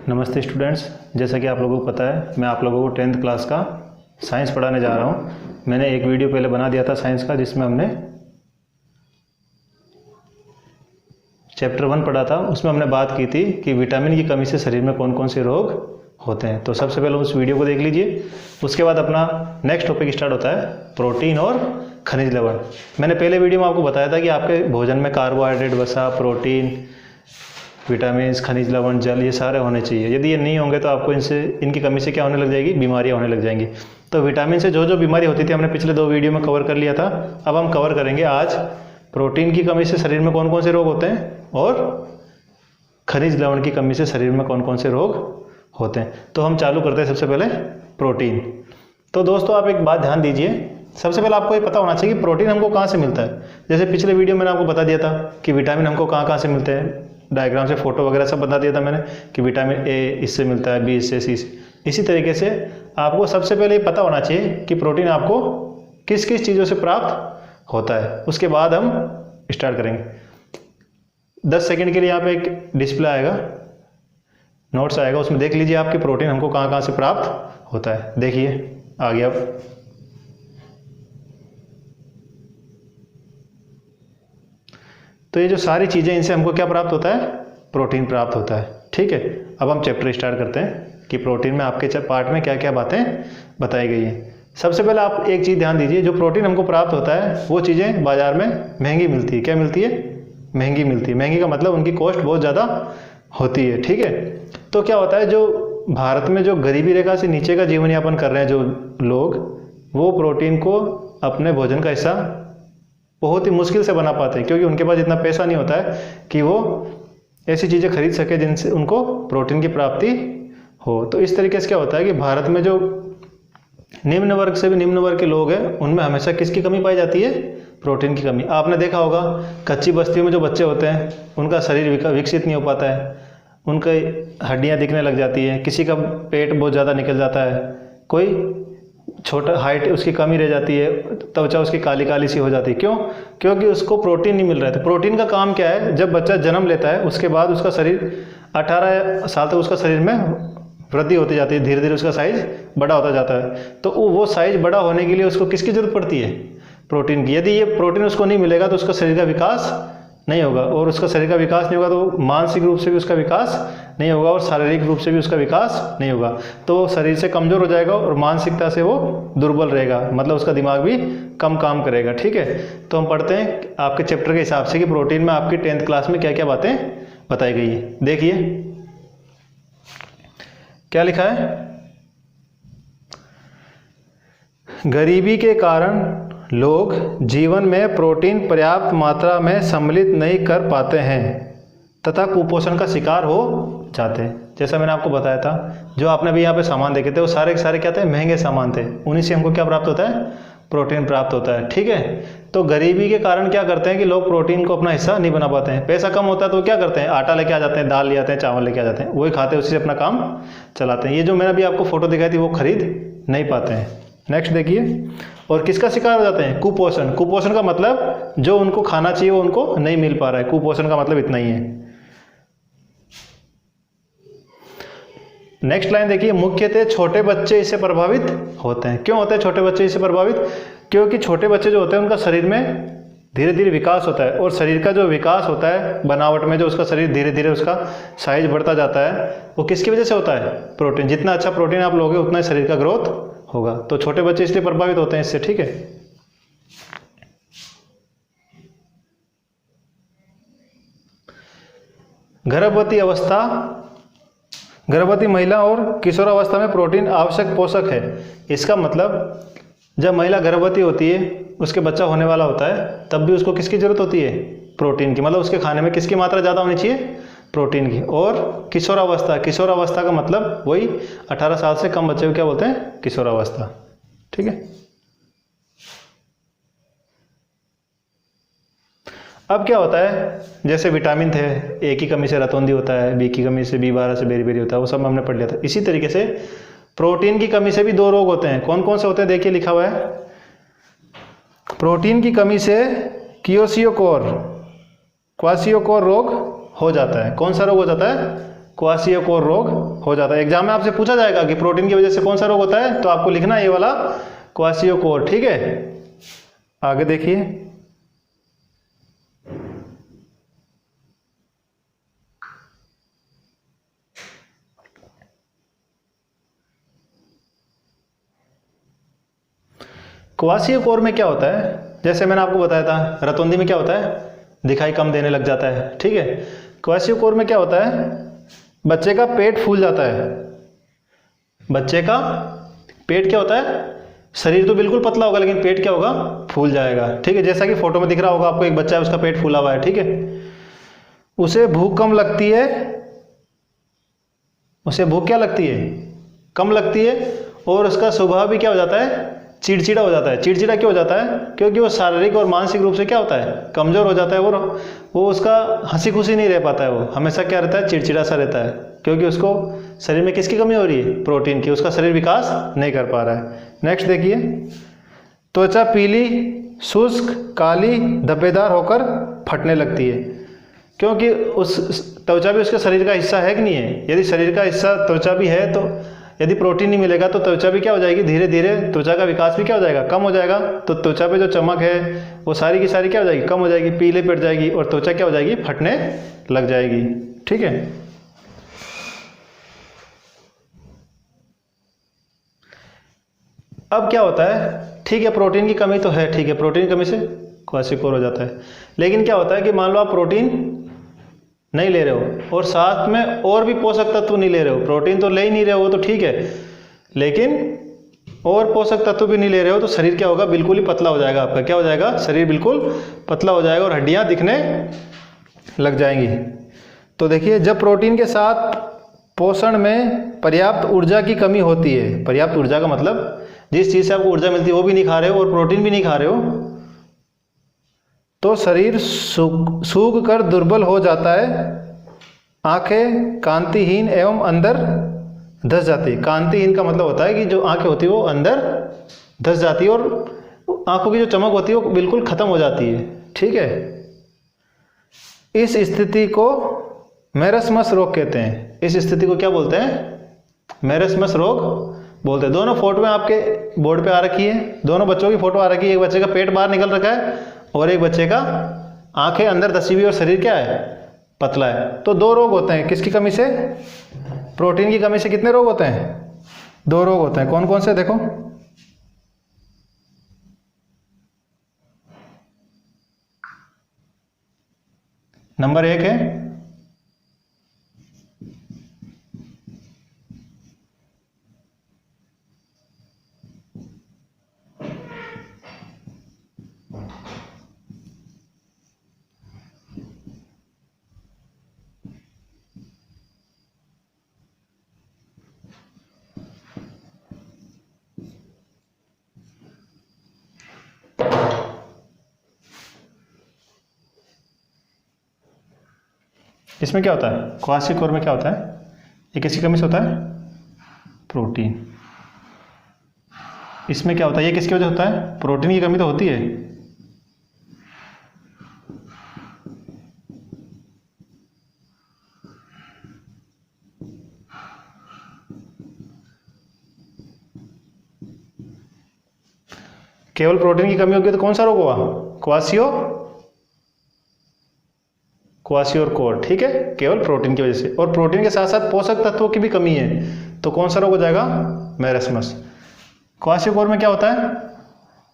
नमस्ते स्टूडेंट्स, जैसा कि आप लोगों को पता है मैं आप लोगों को 10th क्लास का साइंस पढ़ाने जा रहा हूं। मैंने एक वीडियो पहले बना दिया था साइंस का, जिसमें हमने चैप्टर 1 पढ़ा था। उसमें हमने बात की थी कि विटामिन की कमी से शरीर में कौन कौन से रोग होते हैं। तो सबसे पहले उस वीडियो को देख लीजिए। उसके बाद अपना नेक्स्ट टॉपिक स्टार्ट होता है प्रोटीन और खनिज लवण। मैंने पहले वीडियो में आपको बताया था कि आपके भोजन में कार्बोहाइड्रेट, वसा, प्रोटीन, विटामिन, खनिज लवण, जल, ये सारे होने चाहिए। यदि ये नहीं होंगे तो आपको इनकी कमी से क्या होने लग जाएगी? बीमारियां होने लग जाएंगी। तो विटामिन से जो जो बीमारी होती थी हमने पिछले 2 वीडियो में कवर कर लिया था। अब हम कवर करेंगे आज प्रोटीन की कमी से शरीर में कौन कौन से रोग होते हैं और खनिज लवण की कमी से शरीर में कौन कौन से रोग होते हैं। तो हम चालू करते हैं सबसे पहले प्रोटीन। तो दोस्तों आप एक बात ध्यान दीजिए, सबसे पहले आपको ये पता होना चाहिए कि प्रोटीन हमको कहाँ से मिलता है। जैसे पिछले वीडियो में मैंने आपको बता दिया था कि विटामिन हमको कहाँ कहाँ से मिलते हैं, डायग्राम से फोटो वगैरह सब बता दिया था मैंने कि विटामिन ए इससे मिलता है, बी इससे, सी से। इसी तरीके से आपको सबसे पहले ये पता होना चाहिए कि प्रोटीन आपको किस किस चीज़ों से प्राप्त होता है। उसके बाद हम स्टार्ट करेंगे। 10 सेकंड के लिए यहाँ पे एक डिस्प्ले आएगा, नोट्स आएगा, उसमें देख लीजिए आपके प्रोटीन हमको कहाँ कहाँ से प्राप्त होता है। देखिए आ गया। तो ये जो सारी चीज़ें, इनसे हमको क्या प्राप्त होता है? प्रोटीन प्राप्त होता है। ठीक है, अब हम चैप्टर स्टार्ट करते हैं कि प्रोटीन में आपके पार्ट में क्या क्या बातें बताई गई हैं। सबसे पहले आप एक चीज़ ध्यान दीजिए, जो प्रोटीन हमको प्राप्त होता है वो चीज़ें बाजार में महंगी मिलती है। क्या मिलती है? महंगी मिलती है। महंगी का मतलब उनकी कॉस्ट बहुत ज़्यादा होती है। ठीक है, तो क्या होता है, जो भारत में जो गरीबी रेखा से नीचे का जीवन यापन कर रहे हैं जो लोग, वो प्रोटीन को अपने भोजन का हिस्सा बहुत ही मुश्किल से बना पाते हैं, क्योंकि उनके पास इतना पैसा नहीं होता है कि वो ऐसी चीज़ें खरीद सके जिनसे उनको प्रोटीन की प्राप्ति हो। तो इस तरीके से क्या होता है कि भारत में जो निम्न वर्ग से भी निम्न वर्ग के लोग हैं, उनमें हमेशा किसकी कमी पाई जाती है? प्रोटीन की कमी। आपने देखा होगा कच्ची बस्तियों में जो बच्चे होते हैं उनका शरीर विकसित नहीं हो पाता है, उनकी हड्डियाँ दिखने लग जाती हैं, किसी का पेट बहुत ज़्यादा निकल जाता है, कोई छोटा हाइट उसकी कमी रह जाती है, त्वचा उसकी काली काली सी हो जाती है। क्यों? क्योंकि उसको प्रोटीन नहीं मिल रहा है। तो प्रोटीन का काम क्या है? जब बच्चा जन्म लेता है उसके बाद उसका शरीर 18 साल तक उसका शरीर में वृद्धि होती जाती है, धीरे धीरे उसका साइज बड़ा होता जाता है। तो वो साइज बड़ा होने के लिए उसको किसकी जरूरत पड़ती है? प्रोटीन की। यदि ये प्रोटीन उसको नहीं मिलेगा तो उसका शरीर का विकास नहीं होगा, और उसका शरीर का विकास नहीं होगा तो मानसिक रूप से भी उसका विकास नहीं होगा और शारीरिक रूप से भी उसका विकास नहीं होगा। तो वो शरीर से कमज़ोर हो जाएगा और मानसिकता से वो दुर्बल रहेगा, मतलब उसका दिमाग भी कम काम करेगा। ठीक है, तो हम पढ़ते हैं आपके चैप्टर के हिसाब से कि प्रोटीन में आपकी 10th क्लास में क्या क्या बातें बताई गई है। देखिए क्या लिखा है। गरीबी के कारण लोग जीवन में प्रोटीन पर्याप्त मात्रा में सम्मिलित नहीं कर पाते हैं तथा कुपोषण का शिकार हो जाते हैं। जैसा मैंने आपको बताया था, जो आपने भी यहाँ पे सामान देखे थे वो सारे के सारे क्या थे? महंगे सामान थे। उन्हीं से हमको क्या प्राप्त होता है? प्रोटीन प्राप्त होता है। ठीक है, तो गरीबी के कारण क्या करते हैं कि लोग प्रोटीन को अपना हिस्सा नहीं बना पाते हैं। पैसा कम होता है तो क्या करते हैं? आटा लेके आ जाते हैं, दाल ले आते हैं, चावल लेके आ जाते हैं, वही खाते हैं, उसी से अपना काम चलाते हैं। ये जो मैंने अभी आपको फोटो दिखाई थी वो खरीद नहीं पाते हैं। नेक्स्ट देखिए, और किसका शिकार हो जाते हैं? कुपोषण। कुपोषण का मतलब जो उनको खाना चाहिए वो उनको नहीं मिल पा रहा है। कुपोषण का मतलब इतना ही है। नेक्स्ट लाइन देखिए, मुख्यतः छोटे बच्चे इससे प्रभावित होते हैं। क्यों होते हैं छोटे बच्चे इससे प्रभावित? क्योंकि छोटे बच्चे जो होते हैं उनका शरीर में धीरे धीरे विकास होता है, और शरीर का जो विकास होता है बनावट में, जो उसका शरीर धीरे धीरे उसका साइज बढ़ता जाता है, वो किसकी वजह से होता है? प्रोटीन। जितना अच्छा प्रोटीन आप लोगे उतना ही शरीर का ग्रोथ होगा। तो छोटे बच्चे इसलिए प्रभावित होते हैं इससे। ठीक है, गर्भवती अवस्था, गर्भवती महिला और किशोरावस्था में प्रोटीन आवश्यक पोषक है। इसका मतलब जब महिला गर्भवती होती है, उसके बच्चा होने वाला होता है, तब भी उसको किसकी जरूरत होती है? प्रोटीन की। मतलब उसके खाने में किसकी मात्रा ज़्यादा होनी चाहिए? प्रोटीन की। और किशोरावस्था, किशोरावस्था का मतलब वही 18 साल से कम बच्चे को क्या बोलते हैं? किशोरावस्था। ठीक है, अब क्या होता है, जैसे विटामिन थे, ए की कमी से रतौंधी होता है, बी की कमी से B12 से बेरी होता है, वो सब हमने पढ़ लिया था। इसी तरीके से प्रोटीन की कमी से भी 2 रोग होते हैं। कौन कौन से होते हैं? देखिए लिखा हुआ है, प्रोटीन की कमी से क्वाशियोकोर, क्वाशियोकोर रोग हो जाता है। कौन सा रोग हो जाता है? क्वाशियोकोर रोग हो जाता है। एग्जाम में आपसे पूछा जाएगा कि प्रोटीन की वजह से कौन सा रोग होता है, तो आपको लिखना है ये वाला क्वाशियोकोर। ठीक है, आगे देखिए। क्वाशियोकोर में क्या होता है, जैसे मैंने आपको बताया था रतौंधी में क्या होता है, दिखाई कम देने लग जाता है। ठीक है, क्वाशियोकोर में क्या होता है, बच्चे का पेट फूल जाता है। बच्चे का पेट क्या होता है, शरीर तो बिल्कुल पतला होगा लेकिन पेट क्या होगा, फूल जाएगा। ठीक है, जैसा कि फोटो में दिख रहा होगा आपको, एक बच्चा है उसका पेट फूला हुआ है। ठीक है, उसे भूख कम लगती है, उसे भूख क्या लगती है, कम लगती है, और उसका स्वभाव भी क्या हो जाता है, चिड़चिड़ा हो जाता है। चिड़चिड़ा क्यों हो जाता है, क्योंकि वो शारीरिक और मानसिक रूप से क्या होता है, कमजोर हो जाता है। वो उसका हंसी खुशी नहीं रह पाता है, वो हमेशा क्या रहता है, चिड़चिड़ा सा रहता है, क्योंकि उसको शरीर में किसकी कमी हो रही है, प्रोटीन की। उसका शरीर विकास नहीं कर पा रहा है। नेक्स्ट देखिए, त्वचा पीली, शुष्क, काली, धब्बेदार होकर फटने लगती है, क्योंकि उस त्वचा भी उसके शरीर का हिस्सा है कि नहीं है। यदि शरीर का हिस्सा त्वचा भी है, तो यदि प्रोटीन नहीं मिलेगा तो त्वचा भी क्या हो जाएगी, धीरे धीरे त्वचा का विकास भी क्या हो जाएगा, कम हो जाएगा। तो त्वचा पे जो चमक है वो सारी की सारी क्या हो जाएगी, कम हो जाएगी, पीले पड़ जाएगी, और त्वचा क्या हो जाएगी, फटने लग जाएगी। ठीक है, अब क्या होता है, ठीक है प्रोटीन की कमी तो है, ठीक है प्रोटीन की कमी से क्वाशियोकोर हो जाता है। लेकिन क्या होता है कि मान लो आप प्रोटीन नहीं ले रहे हो और साथ में और भी पोषक तत्व नहीं ले रहे हो, प्रोटीन तो ले ही नहीं रहे हो तो ठीक है, लेकिन और पोषक तत्व भी नहीं ले रहे हो, तो शरीर क्या होगा, बिल्कुल ही पतला हो जाएगा आपका। क्या हो जाएगा, शरीर बिल्कुल पतला हो जाएगा और हड्डियां दिखने लग जाएंगी। तो देखिए, जब प्रोटीन के साथ पोषण में पर्याप्त ऊर्जा की कमी होती है, पर्याप्त ऊर्जा का मतलब जिस चीज़ से आपको ऊर्जा मिलती है वो भी नहीं खा रहे हो और प्रोटीन भी नहीं खा रहे हो, तो शरीर सूख कर दुर्बल हो जाता है, आंखें कांतिहीन एवं अंदर धस जाती है। कांतिहीन का मतलब होता है कि जो आंखें होती है वो अंदर धस जाती है और आंखों की जो चमक होती है वो बिल्कुल खत्म हो जाती है। ठीक है, इस स्थिति को मेरस्मस रोग कहते हैं। इस स्थिति को क्या बोलते हैं, मेरस्मस रोग बोलते हैं। दोनों फोटो में आपके बोर्ड पे आ रखी है, दोनों बच्चों की फोटो आ रखी है। एक बच्चे का पेट बाहर निकल रखा है और एक बच्चे का आंखें अंदर धसी हुई और शरीर क्या है, पतला है। तो दो रोग होते हैं, किसकी कमी से, प्रोटीन की कमी से। कितने रोग होते हैं, दो रोग होते हैं। कौन कौन से, देखो, नंबर 1 है इसमें क्या होता है, क्वाशियोकोर में क्या होता है, ये किसकी कमी से होता है, प्रोटीन। इसमें क्या होता है, ये किसकी वजह से होता है, प्रोटीन की कमी तो होती है। केवल प्रोटीन की कमी होगी तो कौन सा रोग हुआ, क्वाशियोकोर। ठीक है, केवल प्रोटीन की वजह से, और प्रोटीन के साथ साथ पोषक तत्वों की भी कमी है, तो कौन सा रोग हो जाएगा, मेरस्मस। क्वाशियोकोर में क्या होता है,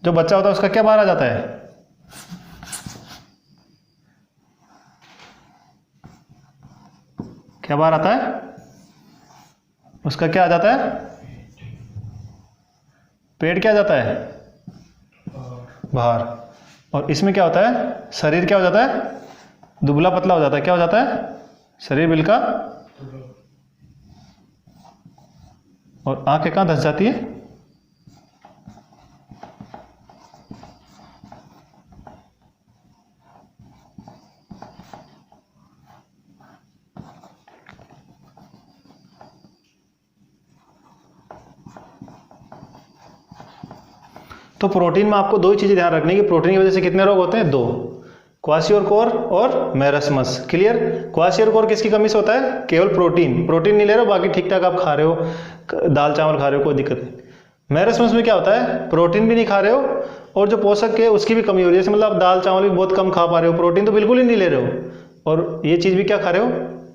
जो बच्चा होता है उसका क्या बाहर आ जाता है, क्या बाहर आता है, उसका क्या आ जाता है, पेट क्या आ जाता है, बाहर। और इसमें क्या होता है, शरीर क्या हो जाता है, दुबला पतला हो जाता है। क्या हो जाता है, शरीर बिल्का, और आंखें कहाँ धस जाती है, तो प्रोटीन में आपको दो ही चीजें ध्यान रखनी है कि प्रोटीन की वजह से कितने रोग होते हैं, दो। क्वासियोर और मेरस्मस। क्लियर। क्वासियोर किसकी कमी से होता है? केवल प्रोटीन, प्रोटीन नहीं ले रहे हो, बाकी ठीक ठाक आप खा रहे हो, दाल चावल खा रहे हो, कोई दिक्कत नहीं। मेरस्मस में क्या होता है? प्रोटीन भी नहीं खा रहे हो और जो पोषक है उसकी भी कमी हो रही है, जैसे मतलब आप दाल चावल भी बहुत कम खा पा रहे हो, प्रोटीन तो बिल्कुल ही नहीं ले रहे हो और ये चीज़ भी क्या खा रहे हो?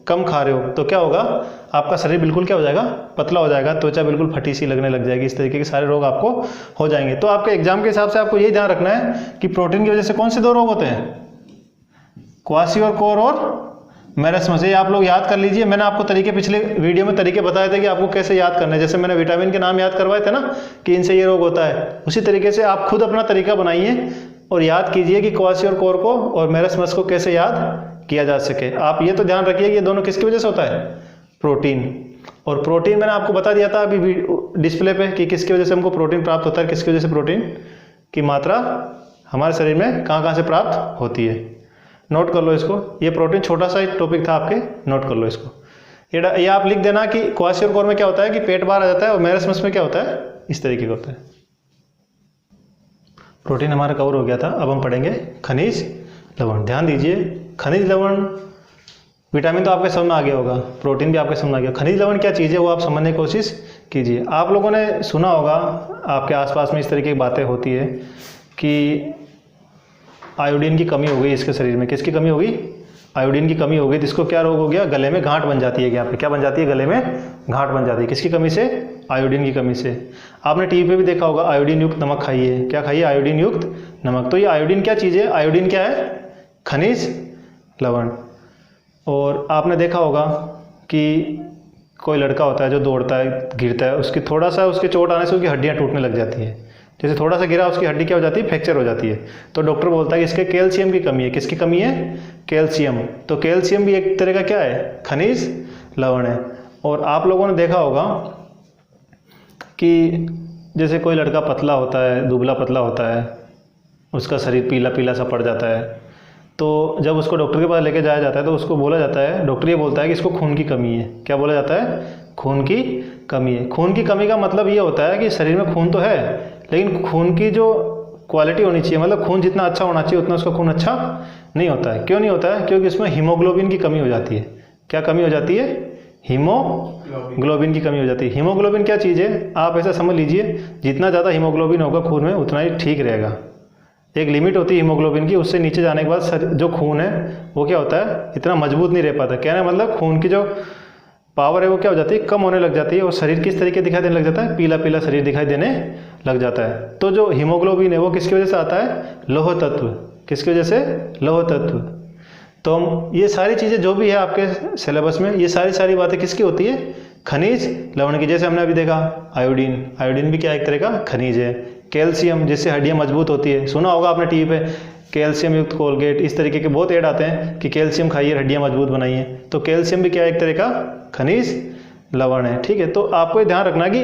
कम खा रहे हो। तो क्या होगा? आपका शरीर बिल्कुल क्या हो जाएगा? पतला हो जाएगा, त्वचा बिल्कुल फटी सी लगने लग जाएगी, इस तरीके के सारे रोग आपको हो जाएंगे। तो आपके एग्जाम के हिसाब से आपको ये ध्यान रखना है कि प्रोटीन की वजह से कौन से दो रोग होते हैं? क्वासियोर और मेरस्मस। ये आप लोग याद कर लीजिए। मैंने आपको तरीके पिछले वीडियो में तरीके बताए थे कि आपको कैसे याद करना है। जैसे मैंने विटामिन के नाम याद करवाए थे ना कि इनसे ये रोग होता है, उसी तरीके से आप खुद अपना तरीका बनाइए और याद कीजिए कि क्वासियोर को और मेरस्मस को कैसे याद किया जा सके। आप ये तो ध्यान रखिए कि ये दोनों किसकी वजह से होता है? प्रोटीन। और प्रोटीन मैंने आपको बता दिया था अभी डिस्प्ले पे कि किसकी वजह से हमको प्रोटीन प्राप्त होता है, किसकी वजह से प्रोटीन की मात्रा हमारे शरीर में कहाँ कहाँ से प्राप्त होती है। नोट कर लो इसको, ये प्रोटीन छोटा सा एक टॉपिक था आपके, नोट कर लो इसको। ये आप लिख देना कि क्वासियोर में क्या होता है कि पेट बाहर आ जाता है और मेरस्मस में क्या होता है? इस तरीके का होता है। प्रोटीन हमारा कवर हो गया था। अब हम पढ़ेंगे खनिज लवण। ध्यान दीजिए, खनिज लवण, विटामिन तो आपके समझ में आ गया होगा, प्रोटीन भी आपके समझ में आ गया। खनिज लवण क्या चीज़ है वो आप समझने की कोशिश कीजिए। आप लोगों ने सुना होगा, आपके आसपास में इस तरीके की बातें होती है कि आयोडीन की कमी हो गई इसके शरीर में। किसकी कमी हो गई? आयोडीन की कमी हो गई। जिसको क्या रोग हो गया? गले में गांठ बन जाती है। यहाँ पे क्या बन जाती है? गले में गांठ बन जाती है। किसकी कमी से? आयोडीन की कमी से। आपने टीवी पे भी देखा होगा, आयोडीन युक्त नमक खाइए। क्या खाइए? आयोडीन युक्त नमक। तो ये आयोडीन क्या चीज़ है? आयोडीन क्या है? खनिज लवण। और आपने देखा होगा कि कोई लड़का होता है जो दौड़ता है, गिरता है, उसकी थोड़ा सा उसके चोट आने से उसकी हड्डियाँ टूटने लग जाती है। जैसे थोड़ा सा गिरा उसकी हड्डी क्या हो जाती है? फ्रैक्चर हो जाती है। तो डॉक्टर बोलता है कि इसके कैल्शियम की कमी है। किसकी कमी है? कैल्शियम। तो कैल्शियम भी एक तरह का क्या है? खनिज लवण है। और आप लोगों ने देखा होगा कि जैसे कोई लड़का पतला होता है, दुबला पतला होता है, उसका शरीर पीला पीला सा पड़ जाता है, तो जब उसको डॉक्टर के पास लेके जाया जाता है तो उसको बोला जाता है, डॉक्टर ये बोलता है कि इसको खून की कमी है। क्या बोला जाता है? खून की कमी है। खून की कमी का मतलब ये होता है कि शरीर में खून तो है, लेकिन खून की जो क्वालिटी होनी चाहिए, मतलब खून जितना अच्छा होना चाहिए उतना उसका खून अच्छा नहीं होता है। क्यों नहीं होता है? क्योंकि इसमें हीमोग्लोबिन की कमी हो जाती है। क्या कमी हो जाती है? हीमोग्लोबिन की कमी हो जाती है। हीमोग्लोबिन क्या चीज़ है? आप ऐसा समझ लीजिए, जितना ज़्यादा हीमोग्लोबिन होगा खून में उतना ही ठीक रहेगा। एक लिमिट होती है हीमोग्लोबिन की, उससे नीचे जाने के बाद जो खून है वो क्या होता है? इतना मजबूत नहीं रह पाता। कहने मतलब खून की जो पावर है वो क्या हो जाती है? कम होने लग जाती है और शरीर किस तरीके दिखाई देने लग जाता है? पीला पीला शरीर दिखाई देने लग जाता है। तो जो हीमोग्लोबिन है वो किसकी वजह से आता है? लौह तत्व। किसकी वजह से? लौह तत्व। तो हम ये सारी चीज़ें जो भी है आपके सिलेबस में, ये सारी बातें किसकी होती है? खनिज लवण की। जैसे हमने अभी देखा आयोडीन, आयोडीन भी क्या एक तरह का खनिज है। कैल्शियम, जिससे हड्डियाँ मजबूत होती है। सुना होगा आपने टीवी पे कैल्शियम युक्त कोलगेट, इस तरीके के बहुत ऐड आते हैं कि कैल्शियम खाइए हड्डियाँ मजबूत बनाइए। तो कैल्शियम भी क्या एक तरह का खनिज लवण है। ठीक है, तो आपको ये ध्यान रखना कि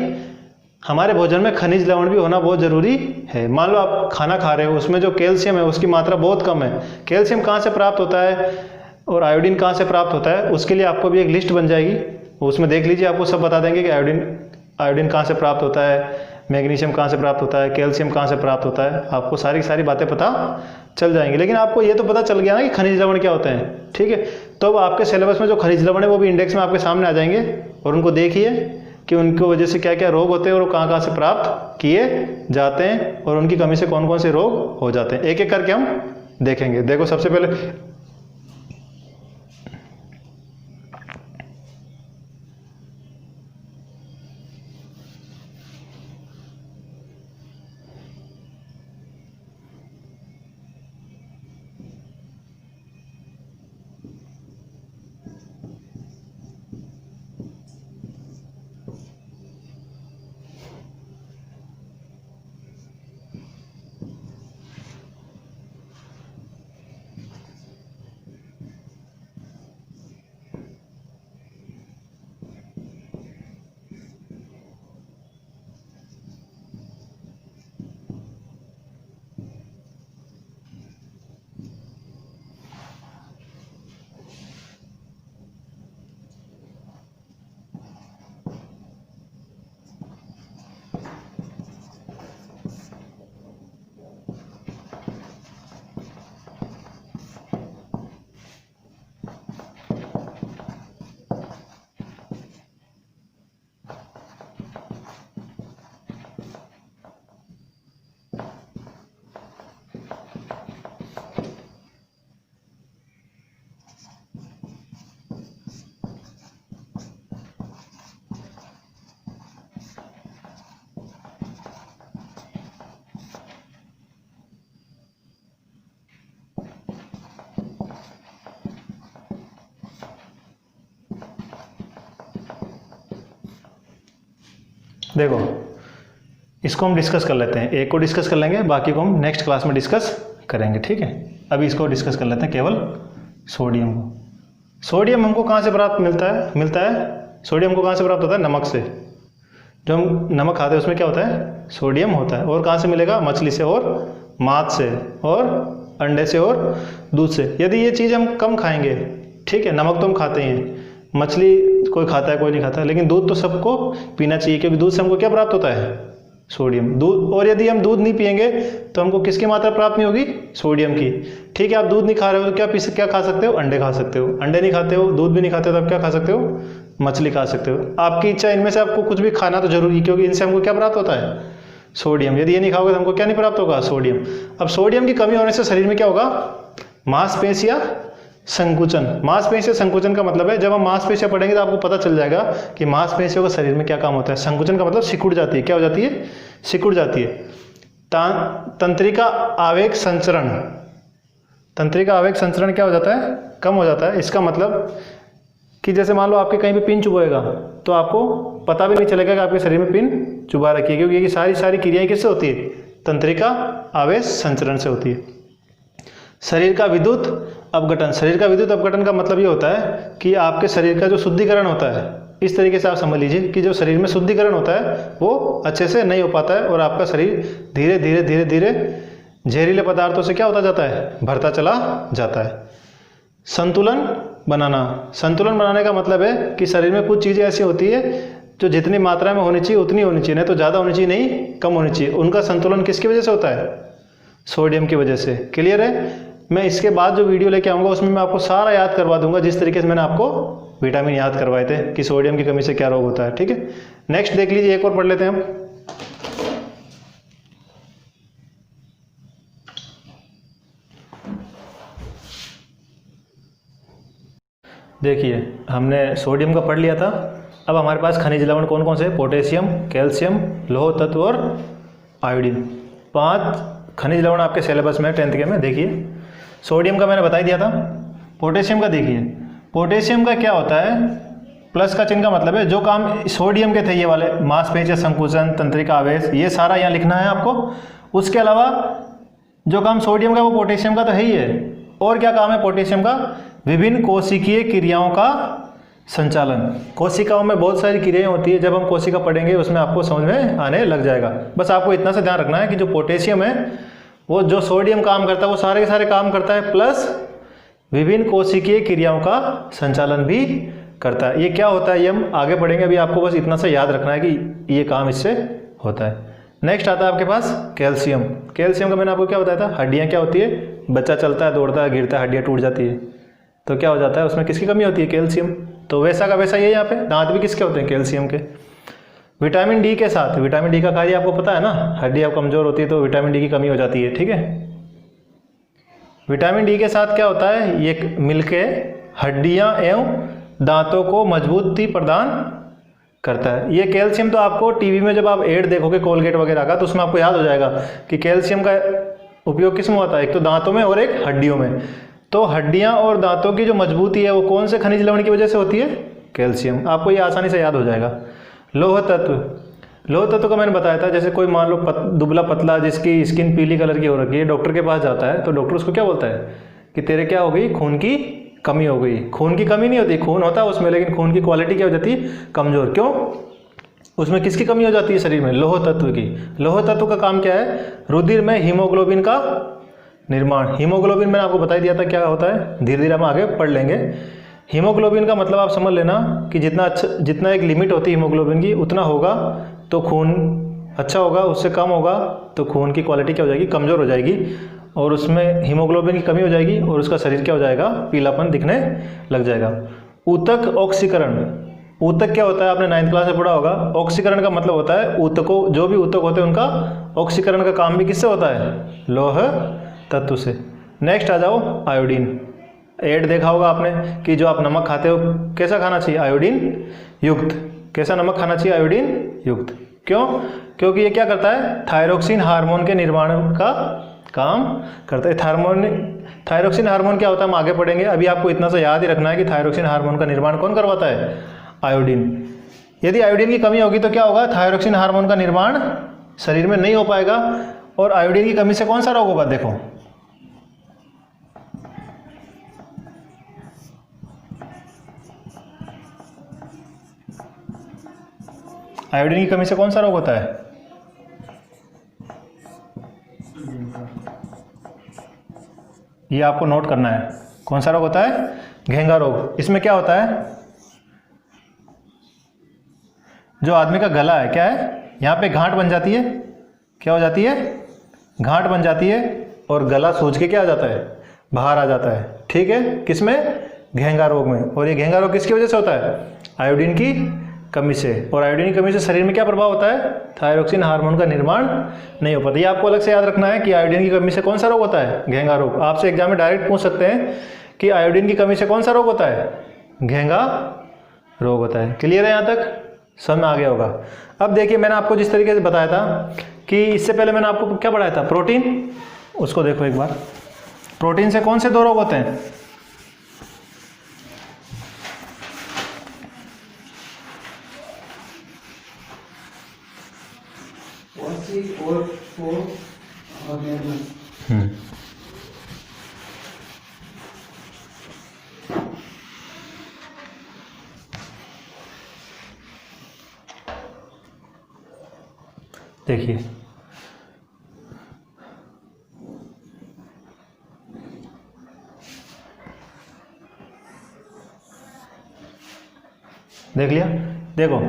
हमारे भोजन में खनिज लवण भी होना बहुत ज़रूरी है। मान लो आप खाना खा रहे हो, उसमें जो कैल्शियम है उसकी मात्रा बहुत कम है। कैल्शियम कहाँ से प्राप्त होता है और आयोडीन कहाँ से प्राप्त होता है, उसके लिए आपको भी एक लिस्ट बन जाएगी, उसमें देख लीजिए, आपको सब बता देंगे कि आयोडीन कहाँ से प्राप्त होता है, मैग्नीशियम कहाँ से प्राप्त होता है, कैल्शियम कहाँ से प्राप्त होता है। आपको सारी की सारी बातें पता चल जाएंगी। लेकिन आपको ये तो पता चल गया ना कि खनिज लवण क्या होते हैं। ठीक है, तो अब आपके सिलेबस में जो खनिज लवण है वो भी इंडेक्स में आपके सामने आ जाएंगे और उनको देखिए कि उनकी वजह से क्या क्या रोग होते हैं और वो कहाँ कहाँ से प्राप्त किए जाते हैं और उनकी कमी से कौन कौन से रोग हो जाते हैं। एक एक करके हम देखेंगे। देखो, सबसे पहले देखो इसको हम डिस्कस कर लेते हैं, एक को डिस्कस कर लेंगे, बाकी को हम नेक्स्ट क्लास में डिस्कस करेंगे, ठीक है। अभी इसको डिस्कस कर लेते हैं केवल सोडियम को। सोडियम हमको कहाँ से प्राप्त मिलता है सोडियम को कहाँ से प्राप्त होता है? नमक से। जो हम नमक खाते हैं उसमें क्या होता है? सोडियम होता है। और कहाँ से मिलेगा? मछली से और मांस से और अंडे से और दूध से। यदि ये चीज़ हम कम खाएंगे, ठीक है, नमक तो हम खाते ही हैं, मछली कोई खाता है कोई नहीं खाता, लेकिन दूध तो सबको पीना चाहिए, क्योंकि दूध से हमको क्या प्राप्त होता है? सोडियम। दूध, और यदि हम दूध नहीं पिएंगे तो हमको किसकी मात्रा प्राप्त नहीं होगी? सोडियम की। ठीक है, आप दूध नहीं खा रहे हो तो क्या खा सकते हो? अंडे खा सकते हो। अंडे नहीं खाते हो, दूध भी नहीं खाते हो, तो आप क्या खा सकते हो? मछली खा सकते हो। आपकी इच्छा, इनमें से आपको कुछ भी खाना तो जरूरी, क्योंकि इनसे हमको क्या प्राप्त होता है? सोडियम। यदि ये नहीं खाओगे तो हमको क्या नहीं प्राप्त होगा? सोडियम। अब सोडियम की कमी होने से शरीर में क्या होगा? मांसपेशियां संकुचन। मांसपेशियां संकुचन का मतलब है, जब हम मांसपेशियां पढ़ेंगे तो आपको पता चल जाएगा कि मांसपेशियों का शरीर में क्या काम होता है। संकुचन का मतलब सिकुड़ जाती है। क्या हो जाती है? सिकुड़ जाती है। तंत्रिका आवेग संचरण। तंत्रिका आवेग संचरण क्या हो जाता है? कम हो जाता है। इसका मतलब कि जैसे मान लो आपके कहीं पे पिन चुभेगा तो आपको पता भी नहीं चलेगा कि आपके शरीर में पिन चुभा रखी है, क्योंकि ये सारी क्रियाएं किससे होती है? तंत्रिका आवेश संचरण से होती है। शरीर का विद्युत अपघटन। शरीर का विद्युत अपघटन का मतलब ये होता है कि आपके शरीर का जो शुद्धिकरण होता है, इस तरीके से आप समझ लीजिए कि जो शरीर में शुद्धिकरण होता है वो अच्छे से नहीं हो पाता है, और आपका शरीर धीरे धीरे धीरे धीरे जहरीले पदार्थों से क्या होता जाता है? भरता चला जाता है। संतुलन बनाना। संतुलन बनाने का मतलब है कि शरीर में कुछ चीज़ें ऐसी होती है जो जितनी मात्रा में होनी चाहिए उतनी होनी चाहिए, नहीं तो ज़्यादा होनी चाहिए, नहीं कम होनी चाहिए। उनका संतुलन किसकी वजह से होता है? सोडियम की वजह से। क्लियर है? मैं इसके बाद जो वीडियो लेके आऊँगा उसमें मैं आपको सारा याद करवा दूंगा, जिस तरीके से मैंने आपको विटामिन याद करवाए थे कि सोडियम की कमी से क्या रोग होता है। ठीक है, नेक्स्ट देख लीजिए, एक और पढ़ लेते हैं हम। देखिए, हमने सोडियम का पढ़ लिया था। अब हमारे पास खनिज लवण कौन कौन से? पोटेशियम, कैल्शियम, लौह तत्व और आयोडीन। 5 खनिज लवण आपके सिलेबस में 10th के में। देखिए, सोडियम का मैंने बता ही दिया था। पोटेशियम का देखिए, पोटेशियम का क्या होता है? प्लस का चिन्ह का मतलब है जो काम सोडियम के थे, ये वाले मांसपेशियां संकुचन, तंत्रिका आवेश, ये सारा यहाँ लिखना है आपको। उसके अलावा जो काम सोडियम का वो पोटेशियम का तो है ही है। और क्या काम है पोटेशियम का? विभिन्न कोशिकीय क्रियाओं का संचालन। कोशिकाओं में बहुत सारी क्रियाएं होती है, जब हम कोशिका पढ़ेंगे उसमें आपको समझ में आने लग जाएगा। बस आपको इतना से ध्यान रखना है कि जो पोटेशियम है वो जो सोडियम काम करता है वो सारे के सारे काम करता है, प्लस विभिन्न कोशिकीय क्रियाओं का संचालन भी करता है। ये क्या होता है ये हम आगे पढ़ेंगे, अभी आपको बस इतना सा याद रखना है कि ये काम इससे होता है। नेक्स्ट आता है आपके पास कैल्शियम। कैल्शियम का मैंने आपको क्या बताया था? हड्डियाँ क्या होती है? बच्चा चलता है, दौड़ता है, गिरता है, हड्डियाँ टूट जाती है, तो क्या हो जाता है? उसमें किसकी कमी होती है? कैल्शियम। तो वैसा का वैसा ये यहाँ पे दांत भी किसके होते हैं? कैल्शियम के। विटामिन डी के साथ, विटामिन डी का कार्य आपको पता है ना, हड्डियाँ कमजोर होती है तो विटामिन डी की कमी हो जाती है। ठीक है, विटामिन डी के साथ क्या होता है? ये मिलके हड्डियाँ एवं दांतों को मजबूती प्रदान करता है। ये कैल्शियम तो आपको टीवी में जब आप एड देखोगे कोलगेट वगैरह का, तो उसमें आपको याद हो जाएगा कि कैल्शियम का उपयोग किस में होता है? एक तो दांतों में और एक हड्डियों में। तो हड्डियां और दांतों की जो मजबूती है वो कौन से खनिज लवण की वजह से होती है? कैल्शियम। आपको ये आसानी से याद हो जाएगा। लौह तत्व। लौह तत्व का मैंने बताया था, जैसे कोई मान लो दुबला पतला जिसकी स्किन पीली कलर की हो रखी है, डॉक्टर के पास जाता है तो डॉक्टर उसको क्या बोलता है कि तेरे क्या हो गई? खून की कमी हो गई। खून की कमी नहीं होती, खून होता है उसमें, लेकिन खून की क्वालिटी क्या हो जाती है? कमजोर। क्यों? उसमें किसकी कमी हो जाती है शरीर में? लौह तत्व की। लौह तत्व का काम क्या है? रुधिर में हीमोग्लोबिन का निर्माण। हीमोग्लोबिन मैंने आपको बता दिया था क्या होता है, धीरे धीरे हम आगे पढ़ लेंगे। हीमोग्लोबिन का मतलब आप समझ लेना कि जितना एक लिमिट होती है हीमोग्लोबिन की, उतना होगा तो खून अच्छा होगा, उससे कम होगा तो खून की क्वालिटी क्या हो जाएगी? कमज़ोर हो जाएगी, और उसमें हीमोग्लोबिन की कमी हो जाएगी और उसका शरीर क्या हो जाएगा? पीलापन दिखने लग जाएगा। ऊतक ऑक्सीकरण। ऊतक क्या होता है? आपने 9th क्लास में पढ़ा होगा। ऑक्सीकरण का मतलब होता है ऊतकों, जो भी ऊतक होते हैं उनका ऑक्सीकरण का काम भी किससे होता है? लौह तत्व से। नेक्स्ट आ जाओ आयोडीन। एड देखा होगा आपने कि जो आप नमक खाते हो कैसा खाना चाहिए? आयोडीन युक्त। कैसा नमक खाना चाहिए? आयोडीन युक्त। क्यों? क्योंकि ये क्या करता है? थायरोक्सिन हार्मोन के निर्माण का काम करता है। थायरोक्सिन हार्मोन क्या होता है हम आगे पढ़ेंगे, अभी आपको इतना सा याद ही रखना है कि थायरोक्सिन हार्मोन का निर्माण कौन करवाता है? आयोडीन। यदि आयोडीन की कमी होगी तो क्या होगा, थायरोक्सिन हार्मोन का निर्माण शरीर में नहीं हो पाएगा। और आयोडीन की कमी से कौन सा रोग होगा, देखो आयोडीन की कमी से कौन सा रोग होता है, ये आपको नोट करना है। कौन सा रोग होता है, घेंगा रोग। इसमें क्या होता है, जो आदमी का गला है क्या है, यहाँ पे गांठ बन जाती है, क्या हो जाती है, गांठ बन जाती है और गला सूज के क्या आ जाता है, बाहर आ जाता है। ठीक है, किसमें, घेंगा रोग में। और ये घेंगा रोग किसकी वजह से होता है, आयोडीन की कमी से। और आयोडीन की कमी से शरीर में क्या प्रभाव होता है, थायरोक्सिन हार्मोन का निर्माण नहीं हो पाता। ये आपको अलग से याद रखना है कि आयोडीन की कमी से कौन सा रोग होता है, घेंगा रोग। आपसे एग्जाम में डायरेक्ट पूछ सकते हैं कि आयोडीन की कमी से कौन सा रोग होता है, घेंगा रोग होता है। क्लियर है, यहाँ तक समझ में आ गया होगा। अब देखिए, मैंने आपको जिस तरीके से बताया था कि इससे पहले मैंने आपको क्या पढ़ाया था, प्रोटीन, उसको देखो एक बार। प्रोटीन से कौन से दो रोग होते हैं, देखिए देख लिया। देखो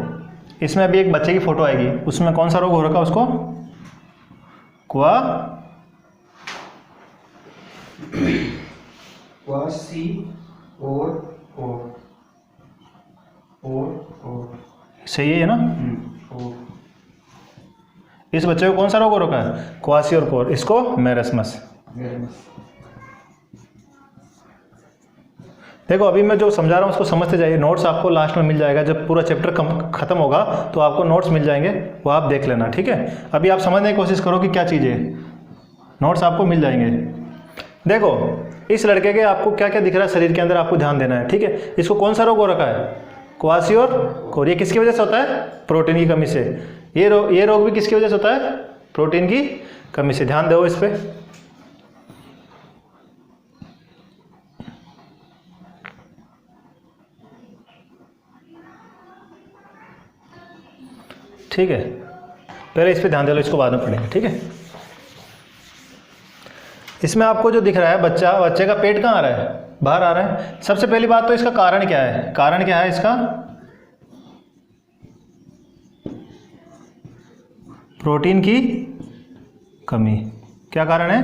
इसमें अभी एक बच्चे की फोटो आएगी, उसमें कौन सा रोग हो रखा है उसको, क्वासी और सही है ना। और इस बच्चे को कौन सा रोग हो रखा है, क्वासी और कोर, इसको मेरस्मस। देखो अभी मैं जो समझा रहा हूँ उसको समझते जाइए, नोट्स आपको लास्ट में मिल जाएगा, जब पूरा चैप्टर खत्म होगा तो आपको नोट्स मिल जाएंगे, वो आप देख लेना। ठीक है, अभी आप समझने की कोशिश करो कि क्या चीज़ है, नोट्स आपको मिल जाएंगे। देखो इस लड़के के आपको क्या क्या दिख रहा है शरीर के अंदर, आपको ध्यान देना है। ठीक है, इसको कौन सा रोग हो रखा है, क्वासी और कोर। ये किसकी वजह से होता है, प्रोटीन की कमी से। ये रोग भी किसकी वजह से होता है, प्रोटीन की कमी से। ध्यान दो इस पर। ठीक है, पहले इस पे ध्यान दे लो, इसको बाद में पढ़ेंगे। ठीक है, इसमें आपको जो दिख रहा है बच्चे का पेट कहाँ आ रहा है, बाहर आ रहा है। सबसे पहली बात तो इसका कारण क्या है, कारण क्या है इसका, प्रोटीन की कमी। क्या कारण है,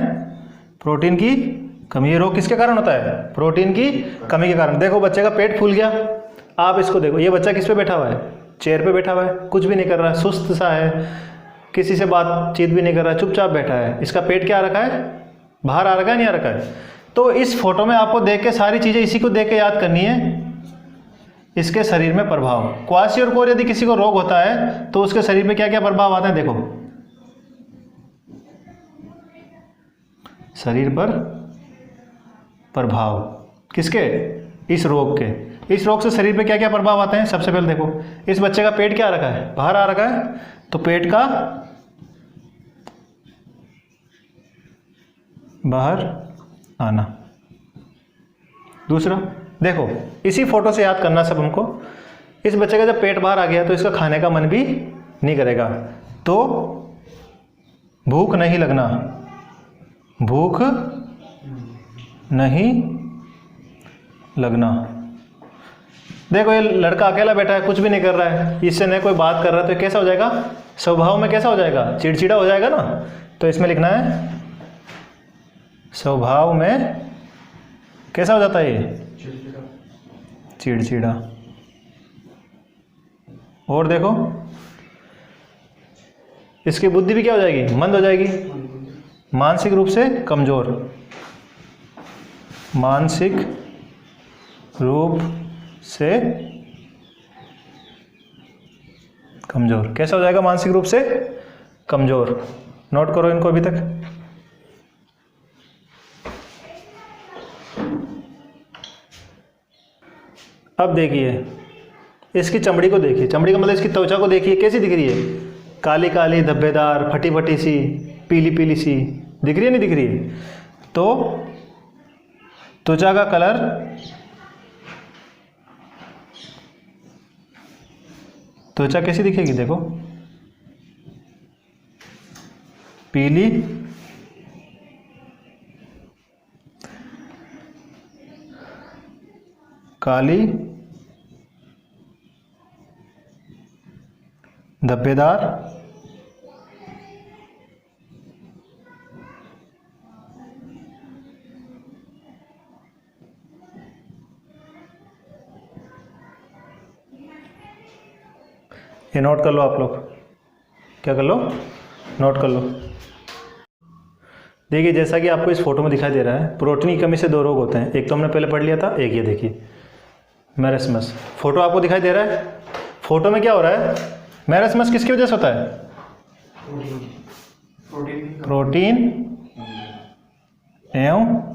प्रोटीन की कमी। ये रोग किसके कारण होता है, प्रोटीन की कमी के कारण। देखो बच्चे का पेट फूल गया, आप इसको देखो, ये बच्चा किस पे बैठा हुआ है, चेयर पे बैठा हुआ है, कुछ भी नहीं कर रहा है, सुस्त सा है, किसी से बातचीत भी नहीं कर रहा है, चुपचाप बैठा है। इसका पेट क्या आ रखा है, बाहर आ रखा है, नहीं आ रखा है। तो इस फोटो में आपको देख के सारी चीज़ें इसी को देख के याद करनी है, इसके शरीर में प्रभाव। क्वासी और कोर यदि किसी को रोग होता है तो उसके शरीर में क्या क्या प्रभाव आते हैं, देखो शरीर पर प्रभाव किसके, इस रोग के। इस रोग से शरीर पे क्या क्या प्रभाव आते हैं, सबसे पहले देखो इस बच्चे का पेट क्या आ रखा है, बाहर आ रखा है, तो पेट का बाहर आना। दूसरा देखो, इसी फोटो से याद करना सब हमको, इस बच्चे का जब पेट बाहर आ गया तो इसका खाने का मन भी नहीं करेगा, तो भूख नहीं लगना, भूख नहीं लगना। देखो ये लड़का अकेला बैठा है, कुछ भी नहीं कर रहा है, इससे नहीं कोई बात कर रहा है, तो कैसा हो जाएगा, स्वभाव में कैसा हो जाएगा, चिड़चिड़ा हो जाएगा ना। तो इसमें लिखना है स्वभाव में कैसा हो जाता है ये, चिड़चिड़ा। और देखो इसकी बुद्धि भी क्या हो जाएगी, मंद हो जाएगी, मानसिक रूप से कमजोर, मानसिक रूप से कमजोर। कैसा हो जाएगा, मानसिक रूप से कमजोर। नोट करो इनको अभी तक। अब देखिए इसकी चमड़ी को देखिए, चमड़ी का मतलब इसकी त्वचा को देखिए कैसी दिख रही है, काली काली, धब्बेदार, फटी फटी सी, पीली पीली सी दिख रही है, नहीं दिख रही है? तो त्वचा का कलर त्वचा कैसी दिखेगी, देखो पीली, काली, धब्बेदार, ये नोट कर लो आप लोग, क्या कर लो, नोट कर लो। देखिए जैसा कि आपको इस फोटो में दिखाई दे रहा है, प्रोटीन की कमी से 2 रोग होते हैं। एक तो हमने पहले पढ़ लिया था, एक ये देखिए मैरस्मस। फोटो आपको दिखाई दे रहा है, फोटो में क्या हो रहा है, मैरस्मस किसकी वजह से होता है, प्रोटीन एवं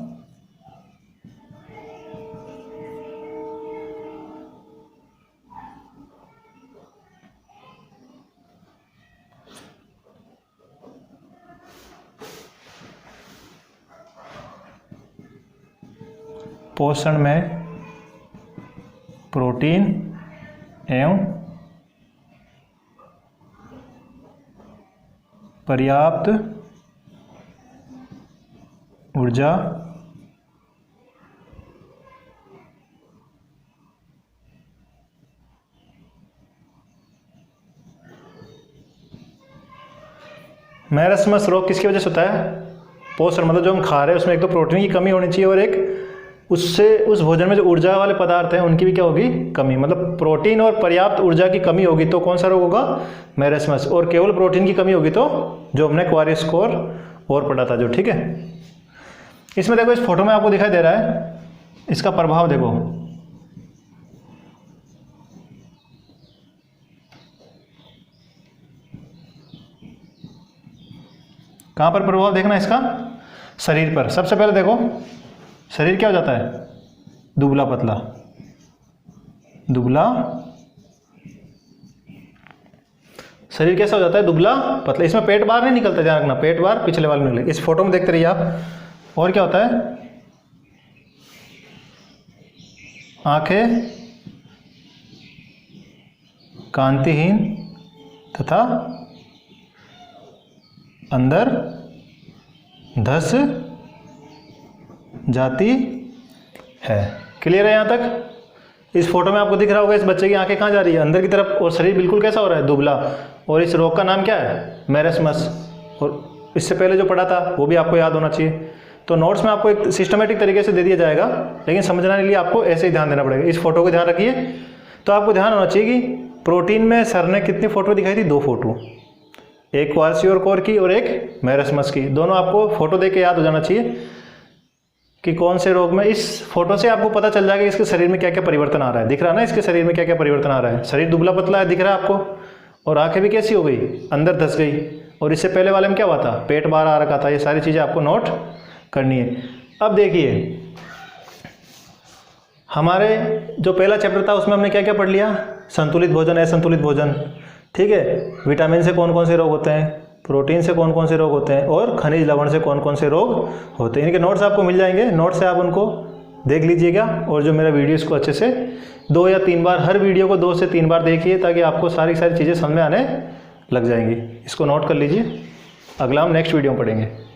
पोषण में प्रोटीन एवं पर्याप्त ऊर्जा मैरस्मस रोग किसकी वजह से होता है, पोषण मतलब जो हम खा रहे हैं उसमें एक तो प्रोटीन की कमी होनी चाहिए और एक उससे उस भोजन में जो ऊर्जा वाले पदार्थ हैं उनकी भी क्या होगी, कमी। मतलब प्रोटीन और पर्याप्त ऊर्जा की कमी होगी तो कौन सा रोग होगा, मैरस्मस। और केवल प्रोटीन की कमी होगी तो जो हमने क्वारिस्कोर और पढ़ा था जो, ठीक है। इसमें देखो इस फोटो में आपको दिखाई दे रहा है, इसका प्रभाव देखो, कहाँ पर प्रभाव देखना इसका, शरीर पर। सबसे पहले देखो शरीर क्या हो जाता है, दुबला पतला, दुबला, शरीर कैसा हो जाता है, दुबला पतला। इसमें पेट बाहर नहीं निकलता, ध्यान रखना, पेट बाहर पिछले वाले में निकले। इस फोटो में देखते रहिए आप। और क्या होता है, आंखें कांतिहीन तथा अंदर धस जाती है। क्लियर है यहाँ तक। इस फोटो में आपको दिख रहा होगा इस बच्चे की आंखें कहाँ जा रही है, अंदर की तरफ, और शरीर बिल्कुल कैसा हो रहा है, दुबला। और इस रोग का नाम क्या है, मैरस्मस। और इससे पहले जो पढ़ा था वो भी आपको याद होना चाहिए। तो नोट्स में आपको एक सिस्टमेटिक तरीके से दे दिया जाएगा, लेकिन समझने के लिए आपको ऐसे ही ध्यान देना पड़ेगा। इस फोटो को ध्यान रखिए। तो आपको ध्यान होना चाहिए कि प्रोटीन में सर ने कितनी फोटो दिखाई थी, 2 फोटो, एक क्वारसियोर की और एक मैरस्मस की। दोनों आपको फोटो देख के याद हो जाना चाहिए कि कौन से रोग में। इस फोटो से आपको पता चल जाएगा इसके शरीर में क्या क्या परिवर्तन आ रहा है। दिख रहा है ना इसके शरीर में क्या क्या परिवर्तन आ रहा है, शरीर दुबला पतला है दिख रहा है आपको, और आंखें भी कैसी हो गई, अंदर धस गई। और इससे पहले वाले में क्या हुआ था, पेट बाहर आ रखा था। ये सारी चीज़ें आपको नोट करनी है। अब देखिए हमारे जो पहला चैप्टर था उसमें हमने क्या क्या पढ़ लिया, संतुलित भोजन, असंतुलित भोजन, ठीक है। विटामिन से कौन कौन से रोग होते हैं, प्रोटीन से कौन कौन से रोग होते हैं, और खनिज लवण से कौन कौन से रोग होते हैं। इनके नोट्स आपको मिल जाएंगे, नोट से आप उनको देख लीजिएगा। और जो मेरा वीडियो इसको अच्छे से 2 या 3 बार, हर वीडियो को 2 से 3 बार देखिए, ताकि आपको सारी चीज़ें समझ में आने लग जाएंगी। इसको नोट कर लीजिए, अगला हम नेक्स्ट वीडियो में पढ़ेंगे।